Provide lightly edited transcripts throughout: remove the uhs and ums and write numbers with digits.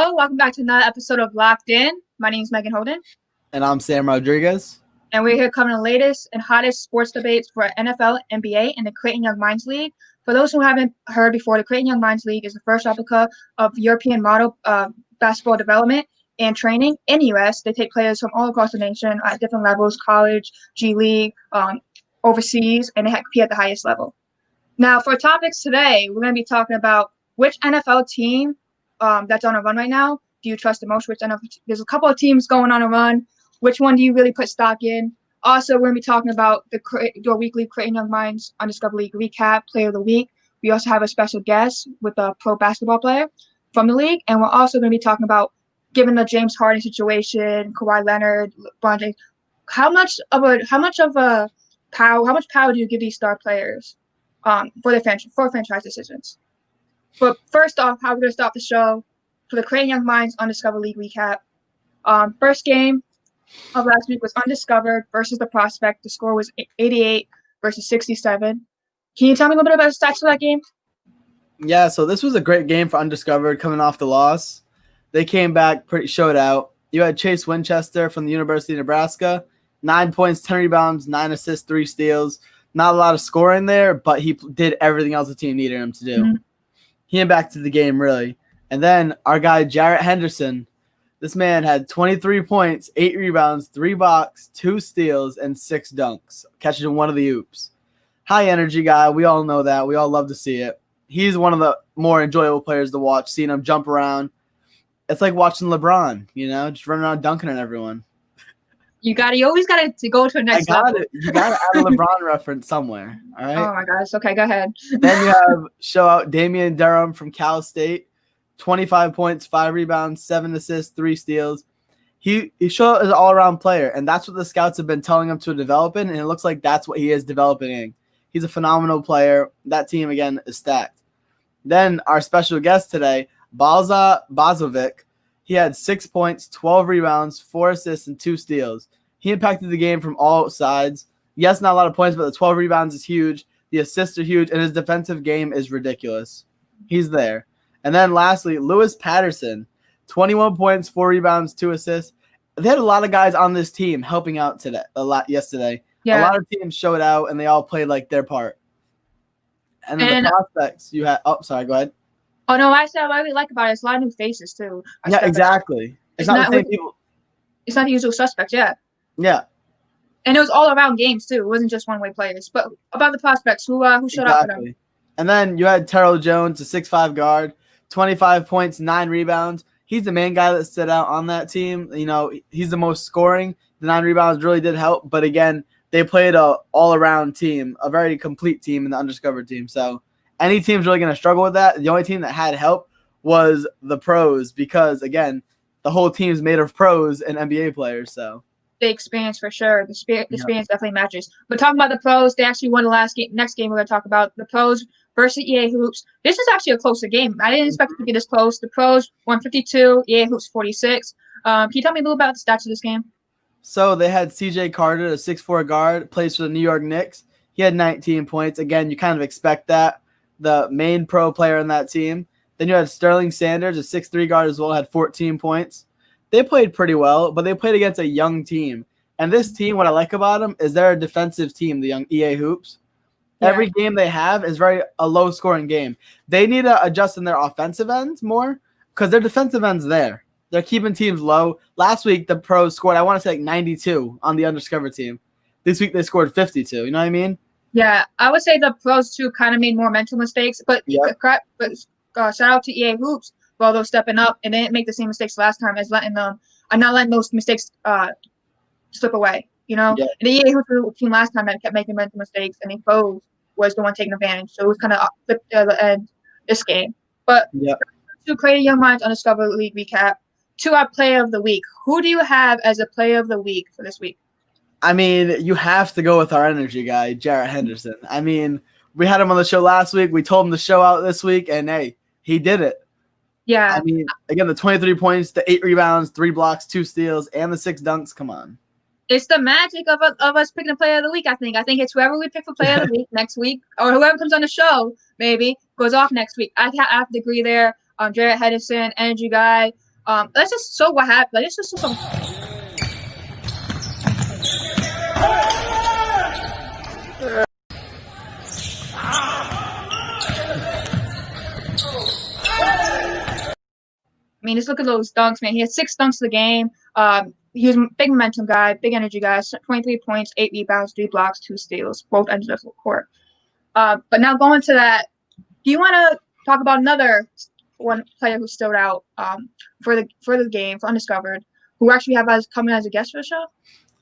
Hello, welcome back to another episode of Locked In. My name is Megan Holden, And I'm Sam Rodriguez. and we're here covering the latest and hottest sports debates for NFL, NBA, and the Creighton Young Minds League. For those who haven't heard before, the Creighton Young Minds League is the first replica of European model basketball development and training in the U.S. They take players from all across the nation at different levels, college, G League, overseas, and they compete at the highest level. Now, for topics today, we're going to be talking about which NFL team that's on a run right now do you trust the most? There's a couple of teams going on a run. Which one do you really put stock in? Also, we're going to be talking about your weekly Creighton Young Minds Undiscovered League recap, Player of the Week. We also have a special guest with a pro basketball player from the league, and we're also going to be talking about, given the James Harden situation, Kawhi Leonard, LeBron James, how much power do you give these star players for franchise decisions? But first off, how we're going to start the show for the Creighton Young Minds Undiscovered League recap. First game of last week was Undiscovered versus the Prospect. The score was 88 versus 67. Can you tell me a little bit about the stats of that game? Yeah, so this was a great game for Undiscovered coming off the loss. They came back showed out. You had Chase Winchester from the University of Nebraska, 9 points, 10 rebounds, 9 assists, 3 steals. Not a lot of scoring there, but he did everything else the team needed him to do. Mm-hmm. He impacted the game, really. And then our guy, Jarrett Henderson, this man had 23 points, 8 rebounds, 3 blocks, 2 steals, and 6 dunks, catching one of the oops. High energy guy. We all know that. We all love to see it. He's one of the more enjoyable players to watch, seeing him jump around. It's like watching LeBron, just running around dunking on everyone. You always got to go to the next level. You got to add a LeBron reference somewhere, all right? Oh, my gosh. Okay, go ahead. Then you have show out Damian Durham from Cal State, 25 points, 5 rebounds, 7 assists, 3 steals. He showed up as an all-around player, and that's what the scouts have been telling him to develop in, and it looks like that's what he is developing in. He's a phenomenal player. That team, again, is stacked. Then our special guest today, Balsa Bazovic, he had 6 points, 12 rebounds, 4 assists, and 2 steals. He impacted the game from all sides. Yes, not a lot of points, but the 12 rebounds is huge. The assists are huge, and his defensive game is ridiculous. He's there. And then lastly, Lewis Patterson, 21 points, 4 rebounds, 2 assists. They had a lot of guys on this team helping out yesterday. Yeah. A lot of teams showed out, and they all played like their part. And then the prospects, you had – oh, sorry, go ahead. Oh, no, what I really like about it is a lot of new faces, too. Yeah, exactly. It's not the same people. It's not the usual suspects, yeah. Yeah. And it was all around games, too. It wasn't just one-way players. But about the prospects, who showed up for them? And then you had Terrell Jones, a 6'5" guard, 25 points, 9 rebounds. He's the main guy that stood out on that team. He's the most scoring. The 9 rebounds really did help. But, again, they played an all-around team, a very complete team in the Undiscovered team. So any team's really going to struggle with that. The only team that had help was the pros because, again, the whole team's made of pros and NBA players. So the experience for sure. The experience definitely matches. But talking about the pros, they actually won the last game. Next game we're going to talk about the pros versus EA Hoops. This is actually a closer game. I didn't expect it to be this close. The pros 152, EA Hoops 46. Can you tell me a little about the stats of this game? So they had CJ Carter, a 6'4" guard, plays for the New York Knicks. He had 19 points. Again, you kind of expect that. The main pro player on that team. Then you had Sterling Sanders, a 6'3" guard as well, had 14 points. They played pretty well, but they played against a young team. And this team, what I like about them is they're a defensive team, the young EA Hoops. Yeah. Every game they have is a low-scoring game. They need to adjust in their offensive ends more because their defensive end's there. They're keeping teams low. Last week, the pros scored, I want to say, 92 on the Undiscovered team. This week, they scored 52. You know what I mean? Yeah, I would say the pros, too, kind of made more mental mistakes. But, shout out to EA Hoops for all those stepping up. And they didn't make the same mistakes last time as not letting those mistakes slip away. Yeah. And the EA Hoops team last time that kept making mental mistakes, and the pros was the one taking advantage. So it was kind of flipped to the end this game. But to Creighton Young Minds Undiscovered League recap, to our player of the week. Who do you have as a player of the week for this week? I mean, you have to go with our energy guy, Jarrett Henderson. I mean, we had him on the show last week. We told him to show out this week, and, hey, he did it. Yeah. I mean, again, the 23 points, the 8 rebounds, 3 blocks, 2 steals, and the 6 dunks. Come on. It's the magic of us picking a player of the week, I think. I think it's whoever we pick for player of the week next week, or whoever comes on the show, maybe, goes off next week. I have to agree there. Jarrett Henderson, energy guy. Let's just show what happened. Let's just show some. I mean, just look at those dunks, man. He had 6 dunks in the game. He was a big momentum guy, big energy guy. 23 points, 8 rebounds, 3 blocks, 2 steals, both ends of the court. But now going to that, do you want to talk about another one player who stood out for the game, for Undiscovered, who actually have as coming as a guest for the show?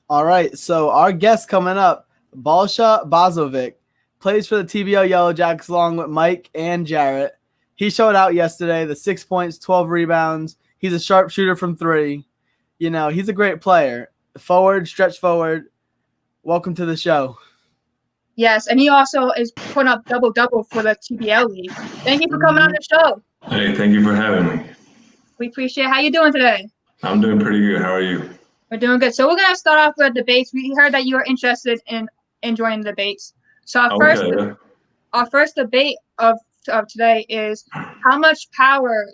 All right, so our guest coming up, Balsa Bazovic, plays for the TBO Yellow Jackets along with Mike and Jarrett. He showed out yesterday, the 6 points, 12 rebounds. He's a sharpshooter from 3. He's a great player. Forward, stretch forward. Welcome to the show. Yes, and he also is putting up double-double for the TBL League. Thank you for coming on the show. Hey, thank you for having me. We appreciate it. How you doing today? I'm doing pretty good. How are you? We're doing good. So we're going to start off with debates. We heard that you are interested in joining the debates. So our first debate of today is how much power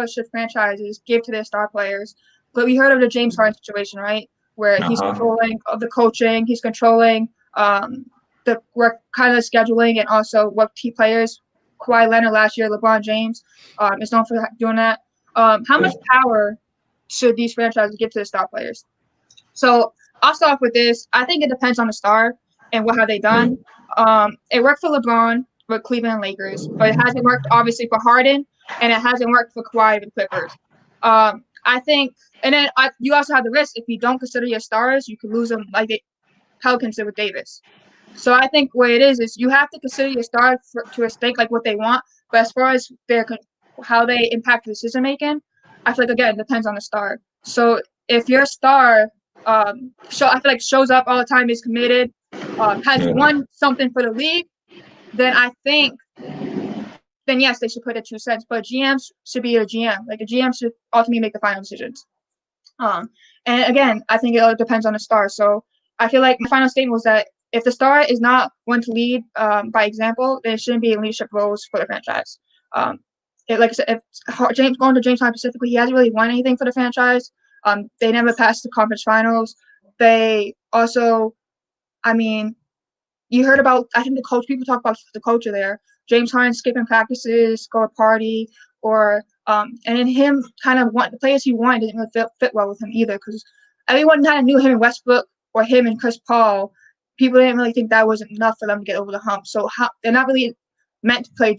should franchises give to their star players? But we heard of the James Harden situation, right? Where he's controlling of the coaching, he's controlling the work kind of scheduling, and also what key players. Kawhi Leonard last year, LeBron James is known for doing that. How much power should these franchises give to the star players? So I'll start off with this. I think it depends on the star and what have they done. It worked for LeBron with Cleveland and Lakers, but it hasn't worked obviously for Harden, and it hasn't worked for Kawhi and the Clippers. I think, and then you also have the risk if you don't consider your stars, you could lose them like the Pelicans did with Davis. So I think what it is you have to consider your stars to a extent like what they want, but as far as how they impact decision making, I feel like again it depends on the star. So if your star I feel like shows up all the time, is committed, has won something for the league, then I think then yes, they should put it 2 cents. But GMs should be a GM. Like the GM should ultimately make the final decisions. And again, I think it all depends on the star. So I feel like my final statement was that if the star is not one to lead by example, then it shouldn't be in leadership roles for the franchise. Like I said, if going to James Harden specifically, he hasn't really won anything for the franchise. They never passed the conference finals. They also, I mean, you heard about, I think the coach, people talk about the culture there. James Harden skipping practices, go to party, or and then him kind of the players he wanted didn't really fit well with him either, because everyone kind of knew him and Westbrook or him and Chris Paul. People didn't really think that wasn't enough for them to get over the hump. So they're not really meant to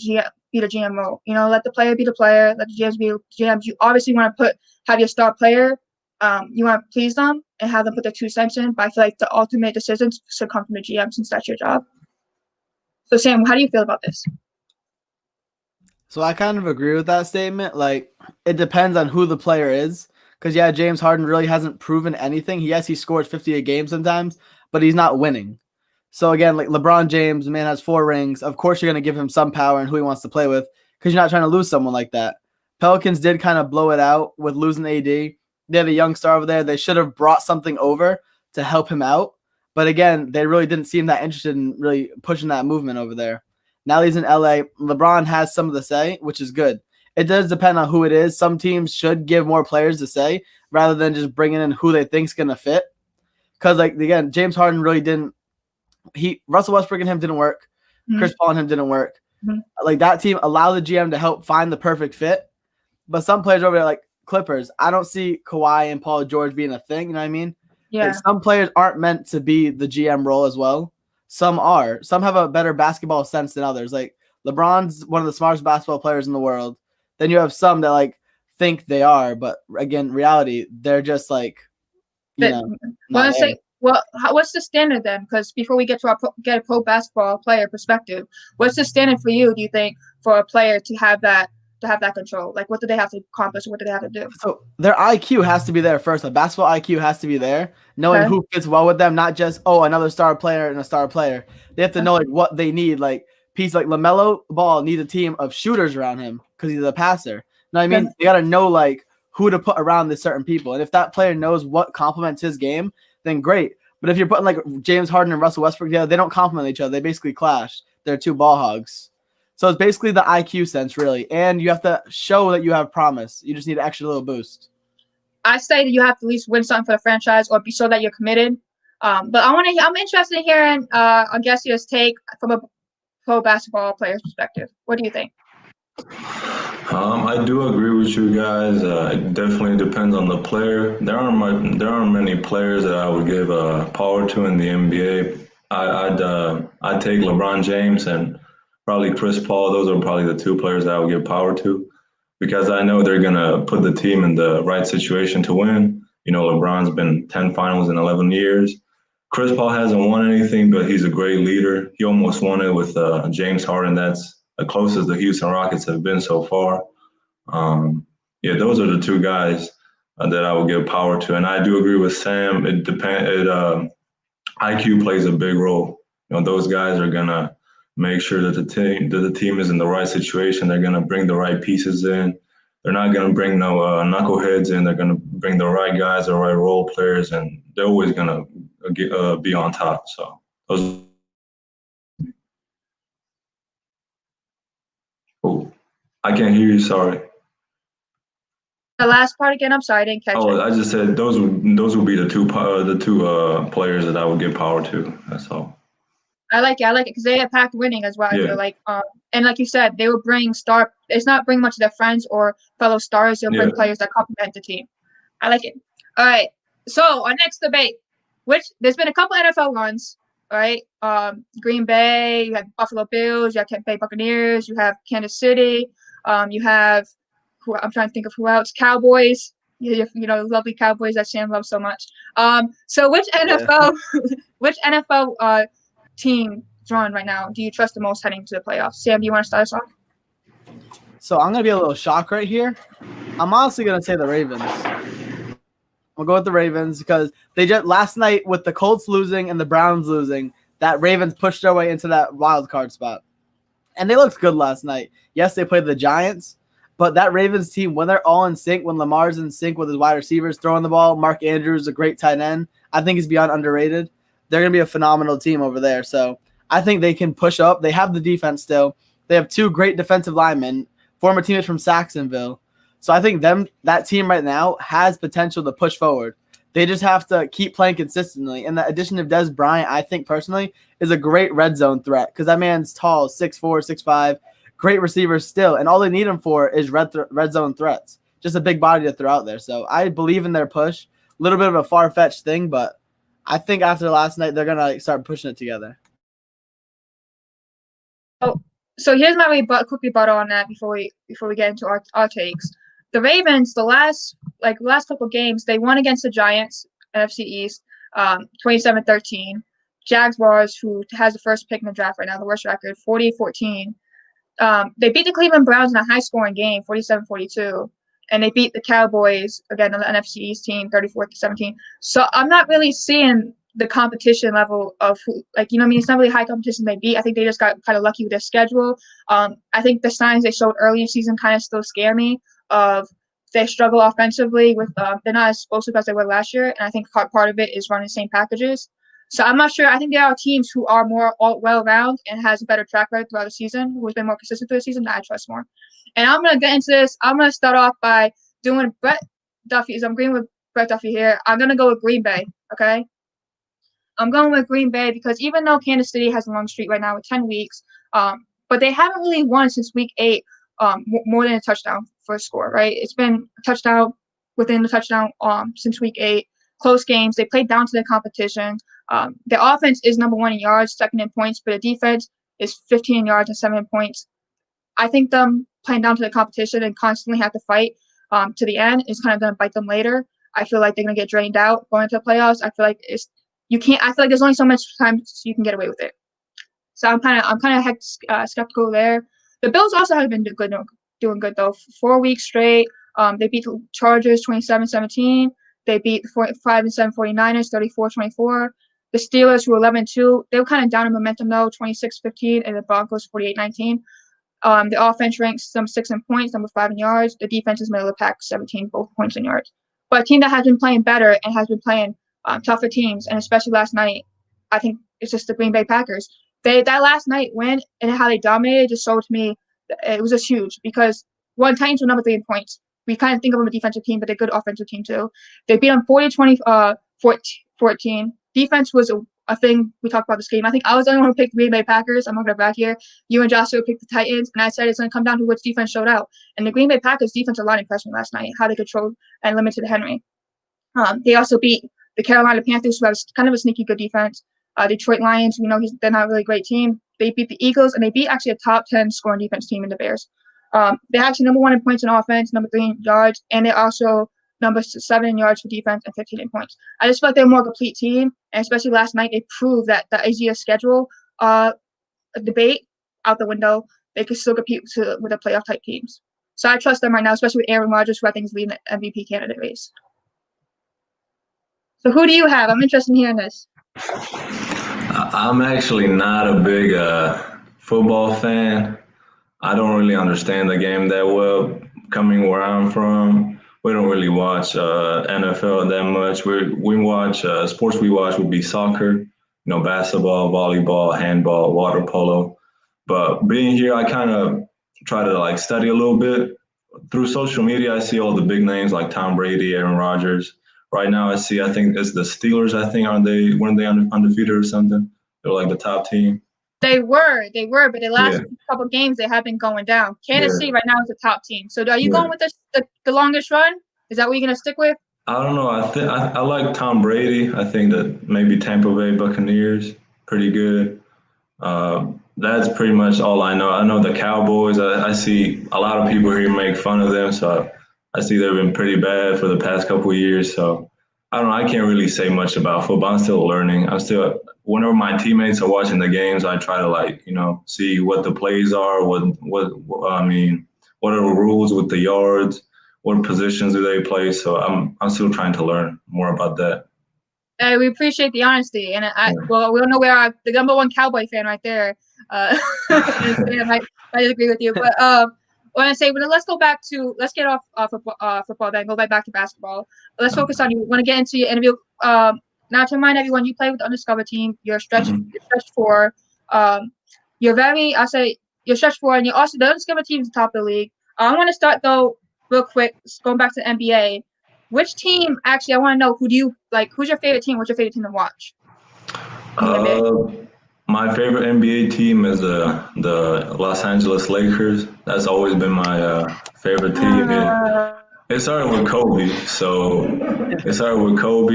be the GM role. Let the player be the player, let the GMs be GMs. You obviously want to have your star player. You want to please them and have them put their 2 cents in, but I feel like the ultimate decisions should come from the GM since that's your job. So Sam, how do you feel about this? So I kind of agree with that statement. Like, it depends on who the player is. Because, yeah, James Harden really hasn't proven anything. Yes, he scores 50 a game sometimes, but he's not winning. So, again, like LeBron James, the man has 4 rings. Of course, you're going to give him some power and who he wants to play with because you're not trying to lose someone like that. Pelicans did kind of blow it out with losing AD. They had a young star over there. They should have brought something over to help him out. But, again, they really didn't seem that interested in really pushing that movement over there. Now he's in LA. LeBron has some of the say, which is good. It does depend on who it is. Some teams should give more players to say rather than just bringing in who they think is going to fit. Because, like, again, James Harden really didn't. Russell Westbrook and him didn't work. Mm-hmm. Chris Paul and him didn't work. Mm-hmm. Like, that team allowed the GM to help find the perfect fit. But some players over there, like Clippers, I don't see Kawhi and Paul George being a thing. You know what I mean? Yeah. Like, some players aren't meant to be the GM role as well. Some are. Some have a better basketball sense than others. Like, LeBron's one of the smartest basketball players in the world. Then you have some that, like, think they are. But, again, reality, they're just, like, what's the standard then? Because before we get to get a pro basketball player perspective, what's the standard for you, do you think, for a player to have that control? Like, what do they have to accomplish? What do they have to do? So their IQ has to be there first. A basketball IQ has to be there, knowing who fits well with them, not just, another star player and a star player. They have to know, like, what they need. Like, like LaMelo Ball needs a team of shooters around him because he's a passer. You know what I mean? They got to know, like, who to put around the certain people. And if that player knows what complements his game, then great. But if you're putting, like, James Harden and Russell Westbrook together, they don't complement each other. They basically clash. They're 2 ball hogs. So it's basically the IQ sense, really. And you have to show that you have promise. You just need an extra little boost. I say that you have to at least win something for the franchise or be so that you're committed. But I'm interested in hearing Augustia's take from a pro basketball player's perspective. What do you think? I do agree with you guys. It definitely depends on the player. There aren't many players that I would give power to in the NBA. I'd take LeBron James and probably Chris Paul. Those are probably the two players that I would give power to because I know they're gonna put the team in the right situation to win. You know, LeBron's been 10 finals in 11 years. Chris Paul hasn't won anything, but he's a great leader. He almost won it with James Harden. That's the closest the Houston Rockets have been so far. Yeah, those are the two guys that I would give power to. And I do agree with Sam. It depends. IQ plays a big role. You know, those guys are gonna make sure that the team is in the right situation. They're gonna bring the right pieces in. They're not gonna bring no knuckleheads in. They're gonna bring the right guys, the right role players, and they're always gonna be on top. So those. Oh, I can't hear you. Sorry. The last part again, I'm sorry, I didn't catch Oh, it. I just said those would be the two players that I would give power to. That's all. I like it because they have packed winning as well. I Yeah. feel like, and like you said, they will bring star. It's not bring much of their friends or fellow stars. They'll bring Yeah. players that complement the team. I like it. All right. So our next debate, which there's been a couple NFL runs, right? Green Bay, you have Buffalo Bills, you have Tampa Bay Buccaneers, you have Kansas City, you have I'm trying to think of who else. Cowboys. You know, lovely Cowboys that Sam loves so much. So which NFL team drawn right now do you trust the most heading to the playoffs? Sam, do you want to start us off? So I'm going to be a little shocked right here. I'm honestly going to say the Ravens. I'll go with the Ravens because they just last night with the Colts losing and the Browns losing, that Ravens pushed their way into that wild card spot. And they looked good last night. Yes, they played the Giants, but that Ravens team, when they're all in sync, when Lamar's in sync with his wide receivers throwing the ball, Mark Andrews, a great tight end, I think he's beyond underrated. They're going to be a phenomenal team over there. So I think they can push up. They have the defense still. They have two great defensive linemen, former teammates from Saxonville. So I think that team right now has potential to push forward. They just have to keep playing consistently. And the addition of Des Bryant, I think personally, is a great red zone threat because that man's tall, 6'4", 6'5", great receiver still. And all they need him for is red zone threats. Just a big body to throw out there. So I believe in their push. A little bit of a far-fetched thing, but I think after last night, they're going to start pushing it together. Oh, so here's my quick rebuttal on that before we get into our takes. The Ravens, the last couple of games, they won against the Giants, NFC East, 27-13. Jaguars, who has the first pick in the draft right now, the worst record, 40-14. They beat the Cleveland Browns in a high-scoring game, 47-42. And they beat the Cowboys, again, the NFC East team, 34-17. So I'm not really seeing the competition level of who, like, you know what I mean? It's not really high competition they beat. I think they just got kind of lucky with their schedule. I think the signs they showed early in the season kind of still scare me of they struggle offensively with they're not as explosive as they were last year. And I think part of it is running the same packages. So I'm not sure. I think there are teams who are more well-rounded and has a better track record throughout the season, who has been more consistent through the season that I trust more. And I'm going to get into this. I'm going to start off by doing Brett Duffy's. I'm agreeing with Brett Duffy here. I'm going to go with Green Bay, okay? I'm going with Green Bay because even though Kansas City has a long streak right now with 10 weeks, but they haven't really won since week 8 more than a touchdown for a score, right? It's been a touchdown within the touchdown since week 8. Close games. They played down to the competition. Their offense is number 1 in yards, second in points, but the defense is 15 yards and 7 points. I think them playing down to the competition and constantly have to fight to the end is kind of going to bite them later. I feel like they're going to get drained out going into the playoffs. I feel like I feel like there's only so much time you can get away with it. So I'm kind of skeptical there. The Bills also have been doing good though. 4 weeks straight. They beat the Chargers 27-17. They beat the 5-7 49ers 34-24. The Steelers, who were 11-2, they were kind of down in momentum though, 26-15, and the Broncos 48-19. The offense ranks number 6 in points, number 5 in yards. The defense is middle of the pack, 17 both points and yards. But a team that has been playing better and has been playing tougher teams, and especially last night, I think it's just the Green Bay Packers. that last night win and how they dominated just showed to me it was just huge because one, Titans were number 3 in points. We kind of think of them as a defensive team, but they're a good offensive team too. They beat them 40-20, 14. Defense was a thing we talked about this game. I think I was the only one who picked Green Bay Packers. I'm not going to back here. You and Joshua picked the Titans, and I said it's going to come down to which defense showed out. And the Green Bay Packers defense a lot impressed me last night, how they controlled and limited Henry. They also beat the Carolina Panthers, who have kind of a sneaky good defense. Detroit Lions, they're not a really great team. They beat the Eagles, and they beat actually a top 10 scoring defense team in the Bears. They're actually number 1 in points in offense, number 3 in yards, and they're also number 7 in yards for defense and 15 in points. I just feel like they're a more complete team, and especially last night, they proved that the easier schedule debate out the window, they could still compete with the playoff type teams. So I trust them right now, especially with Aaron Rodgers, who I think is leading the MVP candidate race. So who do you have? I'm interested in hearing this. I'm actually not a big football fan. I don't really understand the game that well. Coming where I'm from, we don't really watch NFL that much. We watch sports. We watch would be soccer, basketball, volleyball, handball, water polo. But being here, I kind of try to study a little bit. Through social media, I see all the big names like Tom Brady, Aaron Rodgers. Right now, I think it's the Steelers. Weren't they undefeated or something? They're like the top team. They were, but the last couple of games they have been going down. Kansas City right now is the top team. So are you going with the longest run? Is that what you're gonna stick with? I don't know. I like Tom Brady. I think that maybe Tampa Bay Buccaneers pretty good. That's pretty much all I know. I know the Cowboys. I see a lot of people here make fun of them, so I see they've been pretty bad for the past couple of years. So I don't know. I can't really say much about football. I'm still learning. Whenever my teammates are watching the games, I try to see what the plays are, what are the rules with the yards, what positions do they play. So I'm still trying to learn more about that. We appreciate the honesty, and we don't know where the number 1 Cowboy fan right there. I agree with you, but when I say, let's get off football, then go right back to basketball. Let's focus on you. Want to get into your interview? Now to remind everyone, you play with the Undiscovered team. You're stretched 4. You're stretched 4, and you're also the Undiscovered team is the top of the league. I want to start though real quick, going back to the NBA. Which team? Actually, I want to know who do you like? Who's your favorite team? What's your favorite team to watch? My favorite NBA team is the Los Angeles Lakers. That's always been my favorite team. It started with Kobe.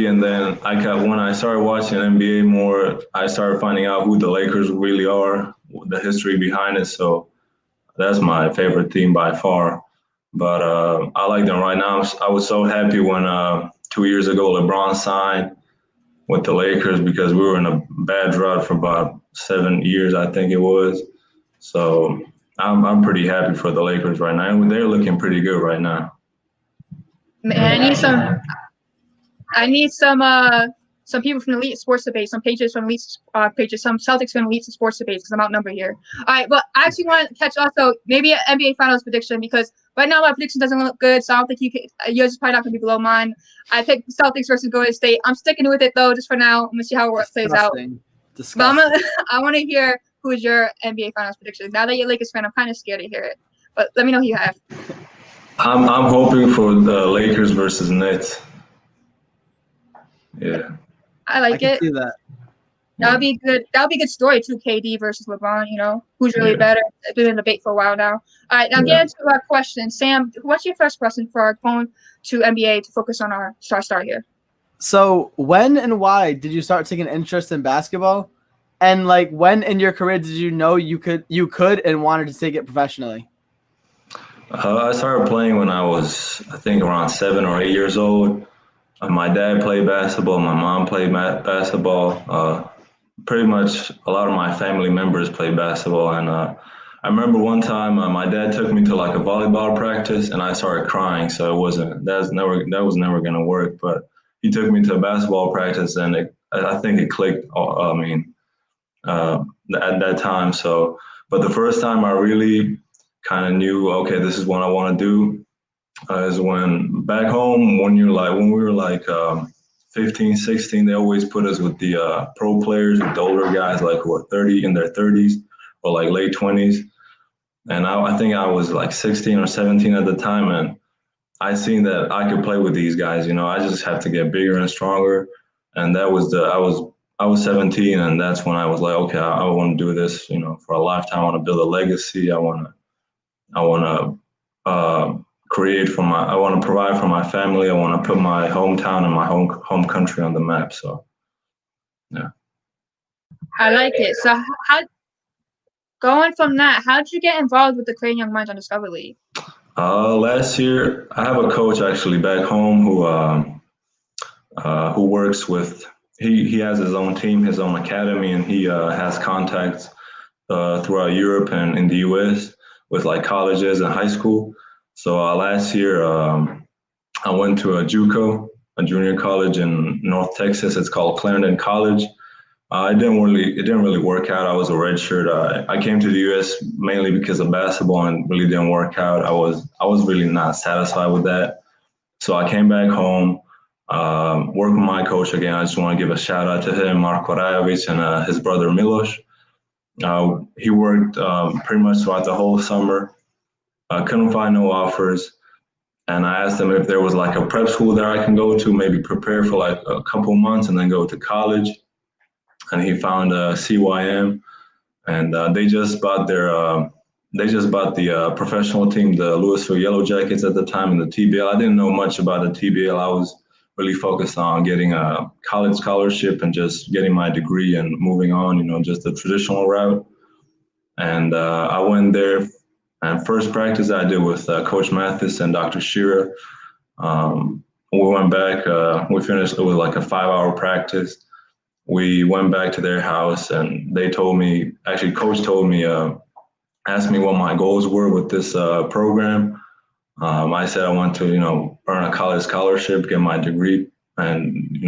And then when I started watching NBA more, I started finding out who the Lakers really are, the history behind it. So that's my favorite team by far. But I like them right now. I was so happy when 2 years ago LeBron signed with the Lakers because we were in a bad drought for about 7 years, I think it was. So I'm pretty happy for the Lakers right now. And they're looking pretty good right now. Man, I need some people from Elite Sports Debate, some pages from Elite pages, some Celtics from Elite Sports Debate, because I'm outnumbered here. All right, but I actually want to catch also maybe an NBA Finals prediction, because right now my prediction doesn't look good, so I don't think yours is probably not going to be below mine. I picked Celtics versus Golden State. I'm sticking with it though, just for now. I'm gonna see how it plays out. But I want to hear who's your NBA Finals prediction. Now that you're a Lakers fan, I'm kind of scared to hear it. But let me know who you have. I'm hoping for the Lakers versus Nets. Yeah. I like it. See that. That would be good. That would be a good story too. KD versus LeBron. Who's really better? It's been in debate for a while now. All right, now get into our question. Sam, what's your first question for our going to NBA to focus on our star here? So when and why did you start taking interest in basketball? And when in your career did you know you could and wanted to take it professionally? I started playing when I was, I think, around 7 or 8 years old. My dad played basketball. My mom played basketball. Pretty much a lot of my family members played basketball. And I remember one time my dad took me to a volleyball practice, and I started crying. So that was never going to work. But he took me to a basketball practice, and I think it clicked. At that time. So, but the first time I really kind of knew, okay, this is what I want to do, is when back home when we were 15, 16, they always put us with the pro players, with the older guys, like who are 30 in their 30s or like late 20s. And I think I was like 16 or 17 at the time, and I seen that I could play with these guys. I just have to get bigger and stronger. And that was I was 17, and that's when I was like, okay, I want to do this, for a lifetime. I want to build a legacy. I want to I want to provide for my family. I want to put my hometown and my home country on the map. So, yeah. I like it. So how going from that, how did you get involved with the Creating Young Minds on Discover League? Last year, I have a coach actually back home who works with. He has his own team, his own academy, and he has contacts throughout Europe and in the U.S. with like colleges and high school. So last year, I went to a JUCO, a junior college in North Texas. It's called Clarendon College. It didn't really work out. I was a redshirt. I came to the U.S. mainly because of basketball, and really didn't work out. I was really not satisfied with that. So I came back home, worked with my coach again. I just want to give a shout out to him, Marko Rajovic, and his brother Milos. He worked pretty much throughout the whole summer. Couldn't find no offers. And I asked him if there was like a prep school there I can go to, maybe prepare for like a couple months and then go to college. And he found CYM, and they just bought the professional team, the Louisville Yellow Jackets at the time, in the TBL. I didn't know much about the TBL. I was really focused on getting a college scholarship and just getting my degree and moving on, just the traditional route. And I went there, and first practice I did with Coach Mathis and Dr. Shearer. We went back, we finished, it was like a 5-hour practice. We went back to their house, and they told me, actually coach told me, asked me what my goals were with this program. I said I want to, earn a college scholarship, get my degree, and,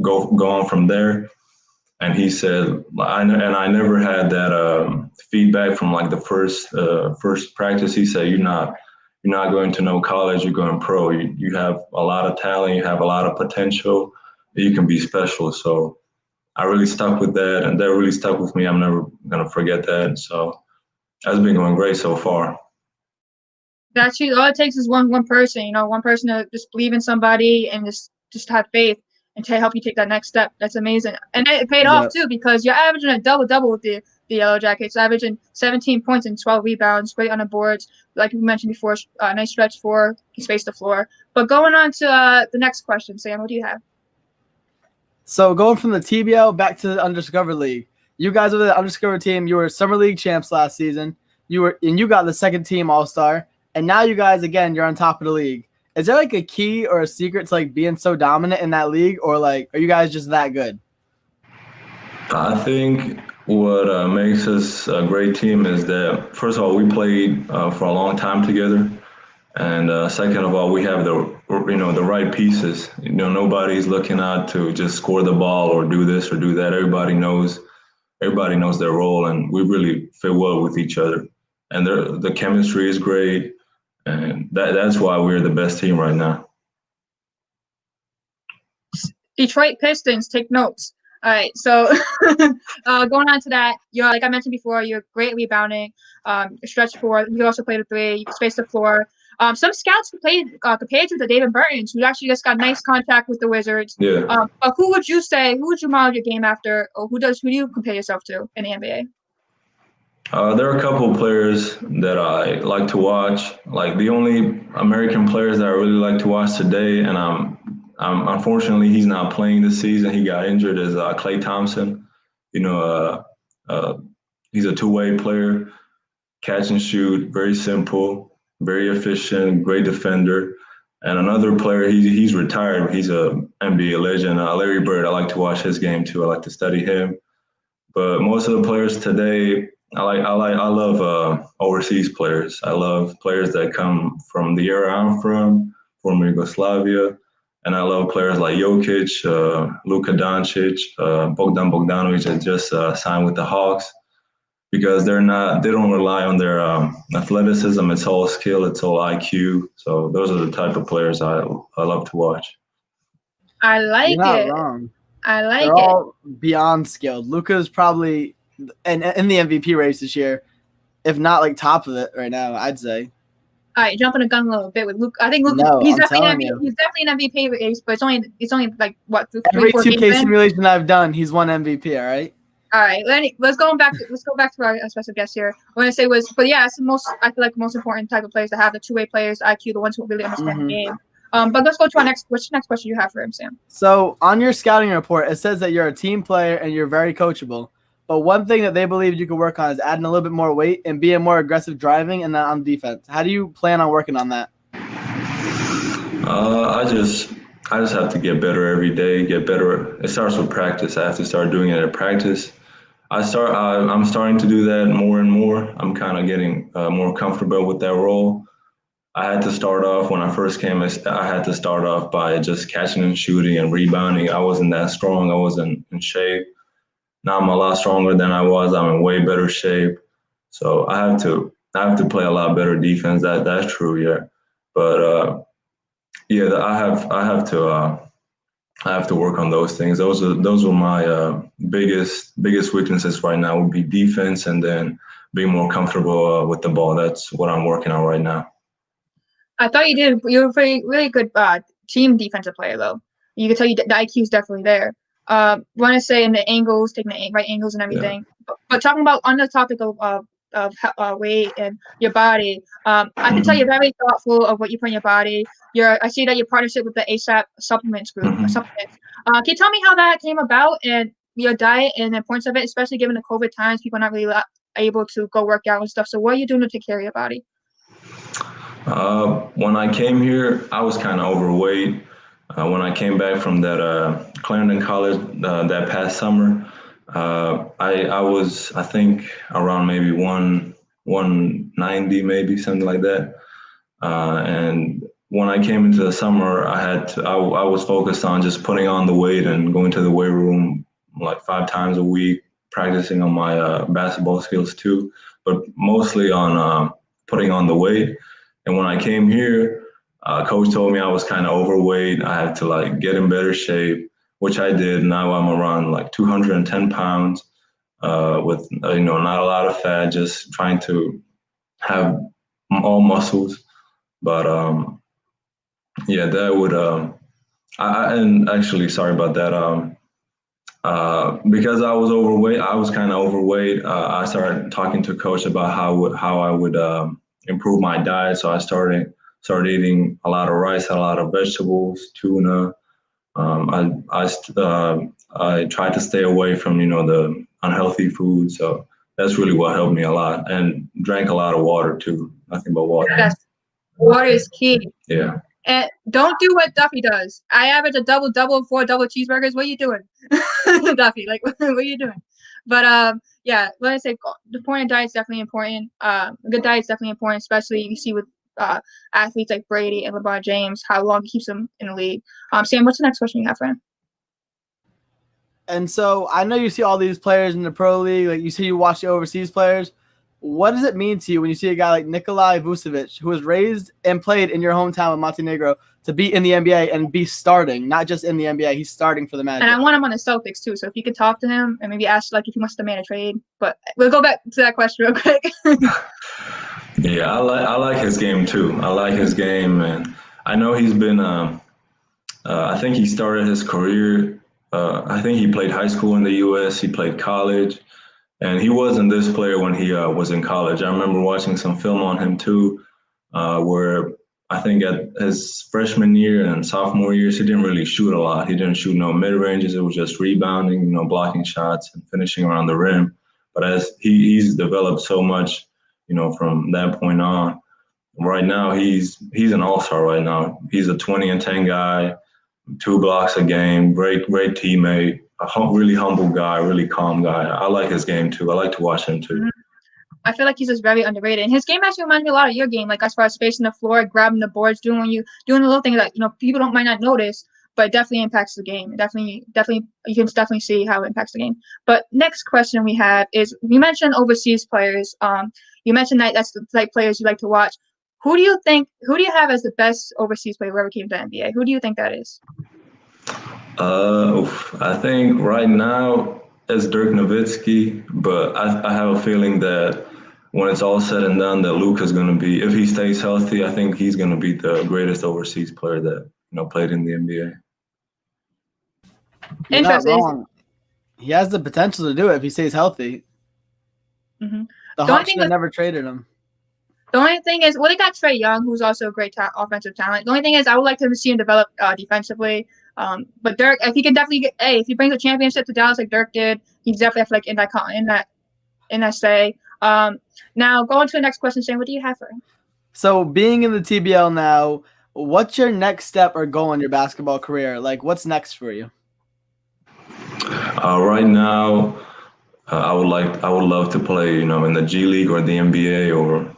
go on from there. And he said, I never had that feedback from like the first practice. He said, you're not going to no college, you're going pro. You have a lot of talent, you have a lot of potential, you can be special. So I really stuck with that, and that really stuck with me. I'm never gonna forget that. So that's been going great so far. Actually, all it takes is one person, one person to just believe in somebody and just have faith and to help you take that next step. That's amazing. And it paid off too, because you're averaging a double with the Yellow Jackets, averaging 17 points and 12 rebounds, great on the boards. Like we mentioned before, nice stretch four, he spaced the floor. But going on to the next question, Sam, what do you have? So going from the TBL back to the Undiscovered League, you guys were the Undiscovered team. You were Summer League champs last season. You got the second team All-Star, and now you guys again you're on top of the league. Is there like a key or a secret to like being so dominant in that league, or like are you guys just that good? I think what makes us a great team is that, first of all, we played for a long time together. And second of all, we have the right pieces. Nobody's looking out to just score the ball or do this or do that. Everybody knows their role, and we really fit well with each other. And the chemistry is great, and that's why we're the best team right now. Detroit Pistons, take notes. All right, so going on to that, like I mentioned before, you're great rebounding, stretch four. You also played a three. You can space the floor. Some scouts compared you to David Burtons, who actually just got nice contact with the Wizards. Yeah. But who would you model your game after, or who do you compare yourself to in the NBA? There are a couple of players that I like to watch. Like the only American players that I really like to watch today, and I'm unfortunately he's not playing this season. He got injured, is Klay Thompson. He's a two-way player, catch and shoot, very simple, very efficient, great defender. And another player, he's retired. He's a NBA legend, Larry Bird. I like to watch his game too. I like to study him. But most of the players today, I love overseas players. I love players that come from the era I'm from, former Yugoslavia. And I love players like Jokic, Luka Doncic, Bogdan Bogdanovic that just signed with the Hawks, because they don't rely on their athleticism. It's all skill, it's all IQ. So those are the type of players I love to watch. I like You're not it. wrong. I like They're it. all beyond skilled. Luka's probably in the MVP race this year, if not like top of it right now, I'd say. All right, jumping the gun a little bit with Luke. I think Luke. No, He's I'm definitely telling an MVP, you. he's definitely an MVP race, but it's only like what 3, Every 4 games 2K in. simulation I've done, he's won MVP. All right. All right, let's go back to our special guest here. What I say was, but yeah, it's the most, I feel like, the most important type of players to have, the two-way players, IQ, the ones who really understand the game. But let's go to our next. What's the next question you have for him, Sam? So on your scouting report, it says that you're a team player and you're very coachable. But one thing that they believe you could work on is adding a little bit more weight and being more aggressive driving and on defense. How do you plan on working on that? I just have to get better every day. Get better. It starts with practice. I have to start doing it at practice. I'm starting to do that more and more. I'm kind of getting more comfortable with that role. I had to start off when I first came. I had to start off by just catching and shooting and rebounding. I wasn't that strong. I wasn't in shape. Now I'm a lot stronger than I was. I'm in way better shape. So I have to play a lot better defense. That's true, yeah. But yeah, I have to work on those things. Those were my biggest weaknesses right now would be defense and then being more comfortable with the ball. That's what I'm working on right now. I thought you were a really good team defensive player, though. You could tell the IQ is definitely there. Want to say in the angles, taking the right angles and everything. Yeah. But talking about on the topic of weight and your body, I can tell you're very thoughtful of what you put in your body. I see that your partnership with the ASAP supplements group. Supplements. Can you tell me how that came about and your diet and the importance of it, especially given the COVID times, people are not really able to go work out and stuff. So what are you doing to take care of your body? When I came here, I was kind of overweight. When I came back from that Clarendon College that past summer, I was, I think, around maybe 190, maybe something like that. And when I came into the summer, I was focused on just putting on the weight and going to the weight room like 5 times a week, practicing on my basketball skills too, but mostly on putting on the weight. And when I came here, coach told me I was kind of overweight. I had to like get in better shape, which I did. Now I'm around like 210 pounds with not a lot of fat, just trying to have all muscles. But yeah, that would and actually sorry about that. Because I was overweight, I was kind of overweight. I started talking to coach about how I would improve my diet. So I started eating a lot of rice, a lot of vegetables, tuna. I tried to stay away from the unhealthy food. So that's really what helped me a lot, and drank a lot of water too. Nothing but water. Yes, water is key. Yeah. And don't do what Duffy does. I average a double, 4 double cheeseburgers. What are you doing, Duffy? Like, what are you doing? But yeah, like I say, the point of diet is definitely important. A good diet is definitely important, especially you see with athletes like Brady and LeBron James, how long it keeps them in the league. Sam, what's the next question you have for him? And so I know you see all these players in the pro league. Like you see, you watch the overseas players. What does it mean to you when you see a guy like Nikolai Vucevic, who was raised and played in your hometown of Montenegro, to be in the NBA and be starting, not just in the NBA, he's starting for the Magic? And I want him on the Celtics too. So if you could talk to him and maybe ask like if he wants to demand a trade. But we'll go back to that question real quick. Yeah, I like his game too. I like his game, and I know he's been. I think he started his career. I think he played high school in the U.S. He played college, and he wasn't this player when he was in college. I remember watching some film on him too, where I think at his freshman year and sophomore years, he didn't really shoot a lot. He didn't shoot no mid ranges. It was just rebounding, blocking shots and finishing around the rim. But as he's developed so much, from that point on. Right now, he's an all-star right now. He's a 20 and 10 guy, 2 blocks a game, great teammate, really humble guy, really calm guy. I like his game too. I like to watch him too. I feel like he's just very underrated. And his game actually reminds me a lot of your game, like as far as spacing the floor, grabbing the boards, doing the little things that people might not notice, but it definitely impacts the game. It definitely you can definitely see how it impacts the game. But next question we have is, you mentioned overseas players. You mentioned that that's the type players you like to watch. Who do you have as the best overseas player who ever came to the NBA? Who do you think that is? I think right now it's Dirk Nowitzki, but I have a feeling that when it's all said and done, that Luka's going to be, if he stays healthy, I think he's going to be the greatest overseas player that played in the NBA. You're not Interesting. wrong. He has the potential to do it if he stays healthy. Mm-hmm. The Hawks should have never traded him. The only thing is, well, they got Trae Young, who's also a great offensive talent. The only thing is, I would like to see him develop defensively. But Dirk, if he can definitely if he brings a championship to Dallas like Dirk did, he's definitely like in that stay. Now going to the next question, Shane, what do you have for him? So being in the TBL now, what's your next step or goal in your basketball career? Like, what's next for you? Right now, I would love to play, in the G League or the NBA, or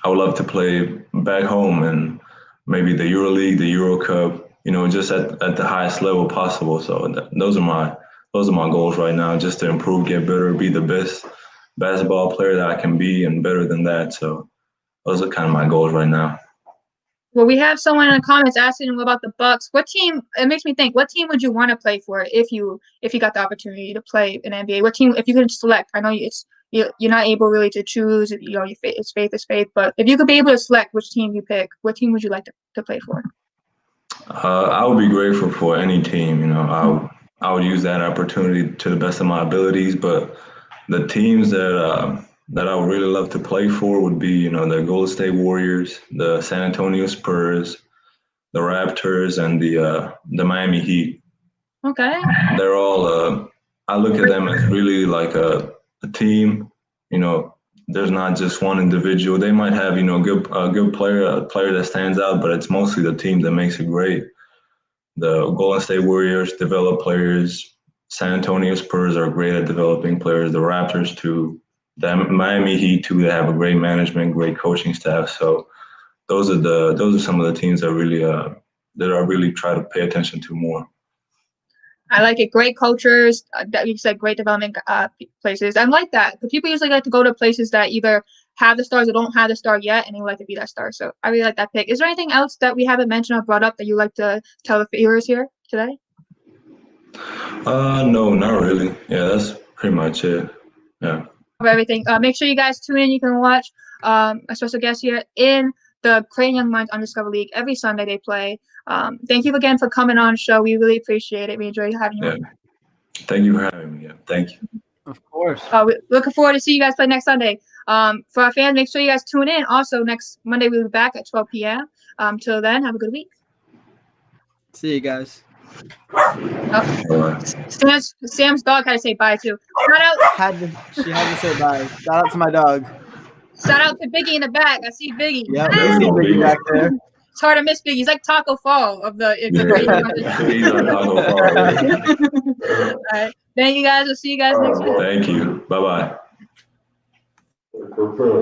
I would love to play back home and maybe the Euro League, the Euro Cup, just at the highest level possible. So those are my goals right now, just to improve, get better, be the best basketball player that I can be, and better than that. So those are kind of my goals right now. Well, we have someone in the comments asking him about the Bucks. What team? It makes me think. What team would you want to play for if you got the opportunity to play in NBA? What team? If you could select, I know you're not able really to choose. It's faith is faith. But if you could be able to select which team you pick, what team would you like to play for? I would be grateful for any team. I would use that opportunity to the best of my abilities. But the teams that I would really love to play for would be, the Golden State Warriors, the San Antonio Spurs, the Raptors, and the Miami Heat. Okay. They're all. I look at them as really like a team. There's not just one individual. They might have a good player, a player that stands out, but it's mostly the team that makes it great. The Golden State Warriors develop players. San Antonio Spurs are great at developing players. The Raptors too. The Miami Heat too. They have a great management, great coaching staff. So those are some of the teams that I really try to pay attention to more. I like it. Great cultures. That you said great development places. I like that. But people usually like to go to places that either have the stars or don't have the star yet, and they like to be that star. So I really like that pick. Is there anything else that we haven't mentioned or brought up that you like to tell the viewers here today? No, not really. Yeah, that's pretty much it. Yeah. Of everything. Make sure you guys tune in. You can watch a special guest here in the Creighton Young Minds Undiscovered League. Every Sunday they play. Thank you again for coming on the show. We really appreciate it. We enjoy having you on. Thank you for having me. Yeah, thank you. Of course. We're looking forward to see you guys play next Sunday. For our fans, make sure you guys tune in. Also, next Monday we'll be back at 12 p.m. Till then, have a good week. See you guys. Sam's dog had to say bye too. She had to say bye. Shout out to my dog. Shout out to Biggie in the back. I see Biggie. Yeah, I see Biggie back there. It's hard to miss Biggie. He's like Taco Fall of the. He's on Taco Fall. All right. Thank you guys. We'll see you guys next week. Thank you. Bye bye.